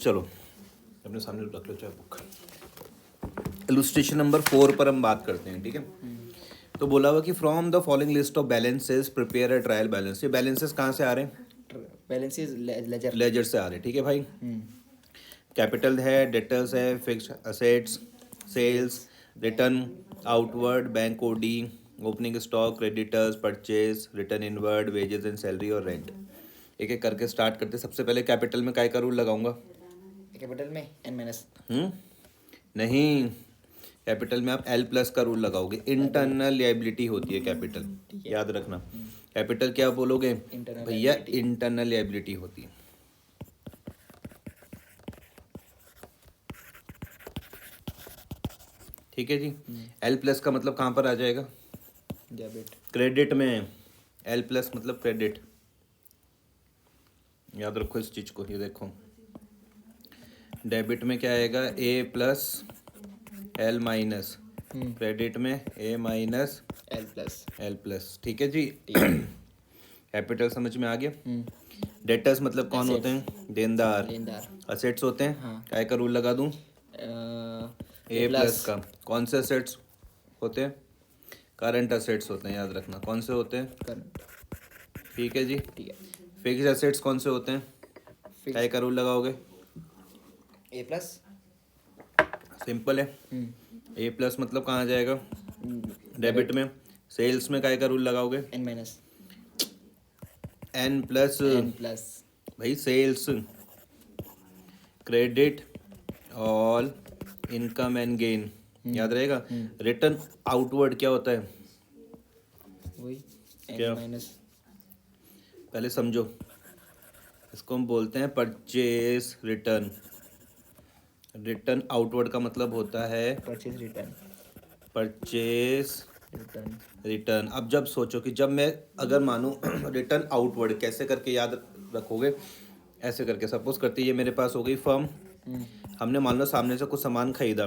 चलो अपने सामने रख लो चाहे बुक। इलुस्ट्रेशन नंबर 4 पर हम बात करते हैं, ठीक है। तो बोला हुआ कि from the following list of balances prepare a trial balance. ये बैलेंसेस कहाँ से आ रहे हैं? बैलेंसेस लेजर लेजर से आ रहे हैं, ठीक है भाई। कैपिटल है, डेटर्स है, fixed assets, sales, return outward, bank OD, opening stock, creditors, purchase, return inward, wages and salary और रेंट। एक एक करके स्टार्ट करते। सबसे पहले कैपिटल में काय का रूल लगाऊंगा? कैपिटल में n माइनस। नहीं, कैपिटल में आप L प्लस का रूल लगाओगे। इंटरनल लायबिलिटी होती है कैपिटल, याद रखना। कैपिटल क्या बोलोगे भैया? इंटरनल लायबिलिटी होती है। ठीक है जी। L प्लस का मतलब कहाँ पर आ जाएगा? डेबिट। क्रेडिट में L प्लस मतलब क्रेडिट, याद रखो इस चीज को। ये देखो, डेबिट में क्या आएगा? A plus L minus, credit में A माइनस L प्लस। ठीक है जी। कैपिटल समझ में आ गया। डेटर्स मतलब कौन होते हैं? देनदार। असेट्स होते हैं। काय का रूल लगा दूं? A प्लस का। कौन से असेट्स होते हैं? करंट असेट्स होते हैं, याद रखना। कौन से होते हैं? ठीक है जी। फिक्स्ड असेट्स कौन से होते हैं? काय का रूल लगाओगे? A plus. सिंपल है। A प्लस मतलब कहाँ आ जाएगा? डेबिट में। सेल्स में काय का रूल लगाओगे? n minus. N प्लस भाई sales, credit, all, income and gain, याद रहेगा। रिटर्न आउटवर्ड क्या होता है? वही क्या? n minus. पहले समझो, इसको हम बोलते हैं परचेज रिटर्न। रिटर्न आउटवर्ड का मतलब होता है purchase return. Purchase return. Return. अब जब सोचो कि जब मैं अगर मानूं रिटर्न आउटवर्ड कैसे करके याद रखोगे? ऐसे करके सपोज करते ये मेरे पास हो गई फर्म। हमने मान लो सामने से कुछ सामान खरीदा,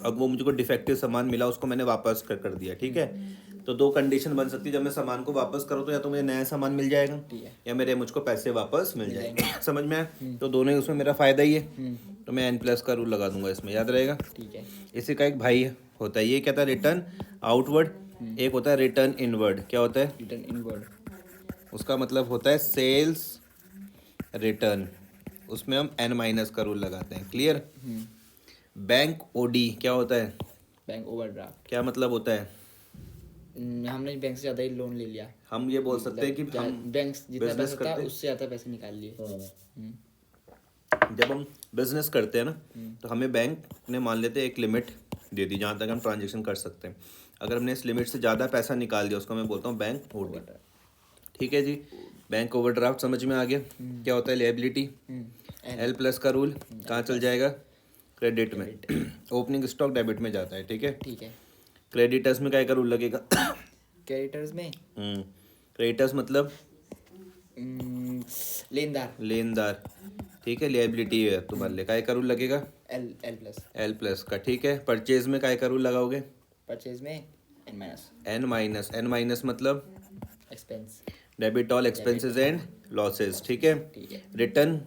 अब वो मुझको डिफेक्टिव सामान मिला, उसको मैंने वापस कर दिया, ठीक है। तो दो कंडीशन बन सकती है। जब मैं सामान को वापस करूँ तो या तो मुझे नया सामान मिल जाएगा या मेरे मुझको पैसे वापस मिल जाएंगे। समझ में आया? तो दोनों ही उसमें मेरा फायदा ही है। तो मैं N प्लस का रूल लगा दूंगा इसमें, याद रहेगा। ठीक है। इसी का एक भाई होता है, ये क्या था? Return outward. एक होता है रिटर्न इनवर्ड। क्या होता है? Return inward. उसका मतलब होता है सेल्स रिटर्न। उसमें हम N माइनस का रूल लगाते हैं। क्लियर? बैंक ओडी क्या होता है? Bank overdraft. क्या मतलब होता है? हमने बैंक से ज़्यादा ही लोन ले लिया। हम ये बोल सकते हैं कि हम बैंक जितना बिजनेस पैसा था करते हैं। उससे ज़्यादा पैसे निकाल लिए। जब हम बिजनेस करते हैं ना, तो हमें बैंक ने मान लेते हैं एक लिमिट दे दी जहाँ तक हम ट्रांजेक्शन कर सकते हैं। अगर हमने इस लिमिट से ज़्यादा पैसा निकाल दिया उसको मैं बोलता हूँ बैंक ओडी। ठीक है जी। बैंक ओवरड्राफ्ट समझ में आ गया। क्या होता है? लायबिलिटी। L प्लस का रूल कहाँ चल जाएगा? क्रेडिट में। ओपनिंग स्टॉक डेबिट में जाता है, ठीक है। ठीक है। क्रेडिटर्स में क्या का रूल लगेगा? क्रेडिटर्स में क्रेडिटर्स मतलब लेनदार। लेनदार, ठीक है। लायबिलिटी है तुम्हारे लिए, काय का रूल लगेगा? L plus. L प्लस का, ठीक है। परचेज में काय का रूल लगाओगे? परचेज में n माइनस। N माइनस मतलब expense. Debit all expenses and losses, ठीक है। रिटर्न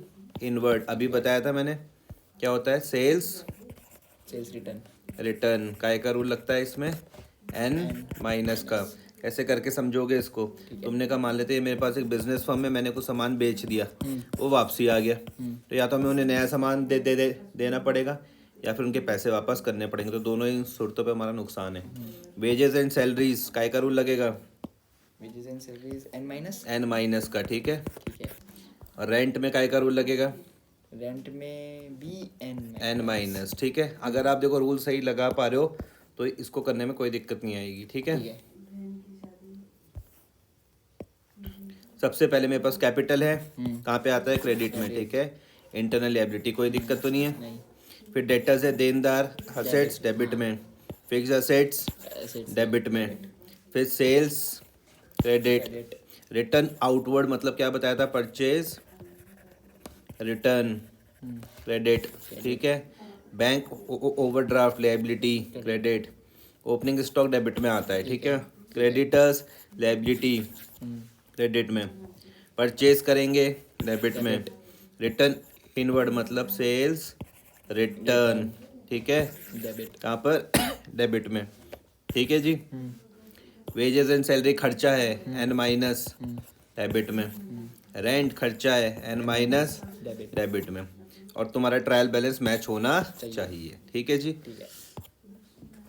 इनवर्ड अभी बताया था मैंने, क्या होता है? Sales return. रिटर्न काय का रूल लगता है इसमें? N माइनस का। ऐसे करके समझोगे इसको। तुमने कहा मान लेते हैं मेरे पास एक बिजनेस फर्म में मैंने कुछ सामान बेच दिया, वो वापसी आ गया, तो या तो हमें उन्हें नया सामान देना पड़ेगा या फिर उनके पैसे वापस करने पड़ेंगे। तो दोनों ही सूरतों पे हमारा नुकसान है। वेजेस एंड सैलरीज काय का रूल लगेगा? Wages and salaries N minus का, ठीक है। ठीक है। और रेंट में काय का रूल लगेगा? रेंट में भी N माइनस, ठीक है। अगर आप देखो रूल सही लगा पा रहे हो तो इसको करने में कोई दिक्कत नहीं आएगी, ठीक है। सबसे पहले मेरे पास कैपिटल है, कहाँ पे आता है? क्रेडिट में, ठीक है। इंटरनल लायबिलिटी कोई दिक्कत तो नहीं है। फिर डेटर्स है देनदार, असेट्स डेबिट में। फिक्स असेट्स डेबिट में। फिर सेल्स क्रेडिट। रिटर्न आउटवर्ड मतलब क्या बताया था? परचेज रिटर्न क्रेडिट, ठीक है। Bank overdraft liability credit. Opening stock debit में आता है, ठीक है। क्रेडिटर्स लायबिलिटी क्रेडिट में। परचेज करेंगे डेबिट में। रिटर्न इनवर्ड मतलब सेल्स रिटर्न, ठीक है, डेबिट। कहाँ पर? डेबिट में, ठीक है जी। वेजेस एंड सैलरी खर्चा है एन माइनस डेबिट में, रेंट खर्चा है एन माइनस डेबिट। डेबिट में, और तुम्हारा ट्रायल बैलेंस मैच होना चाहिए, ठीक है जी। ठीक है।